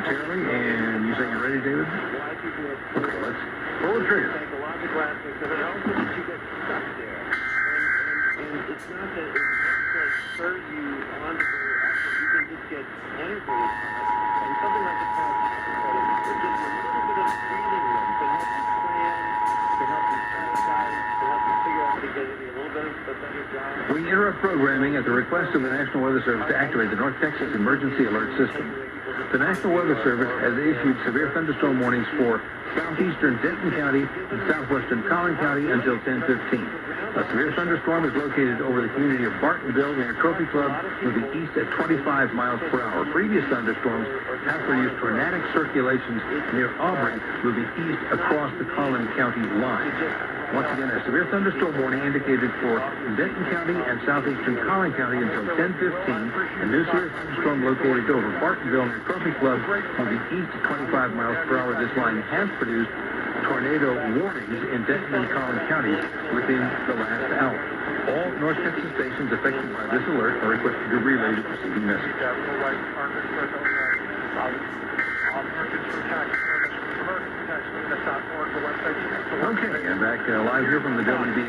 momentarily. And you say you're ready, David? Okay, let's pull the trigger. Psychological aspects of it also that you get stuck there. And it's not that it necessarily spurs you on to go after. You can just get enervated from it. And something like the parasympathetic, it gives you a little bit of breathing room to help you plan, to help you strategize, to help you figure out how to get a little bit of a better job. We interrupt programming at the request of the National Weather Service to activate the North Texas Emergency Alert System. The National Weather Service has issued severe thunderstorm warnings for southeastern Denton County and southwestern Collin County until 10:15. A severe thunderstorm is located over the community of Bartonville near Trophy Club moving east at 25 miles per hour. Previous thunderstorms have produced tornadic circulations near Auburn moving east across the Collin County line. Once again, a severe thunderstorm warning indicated for Denton County and southeastern Collin County until 10:15. A new severe thunderstorm located over Bartonville near Trophy Club moving east at 25 miles per hour. This line has produced tornado warnings in Denton and Collin counties within the last hour. All North Texas stations affected by this alert are requested to relay the preceding message. Okay, and back live here from the WB.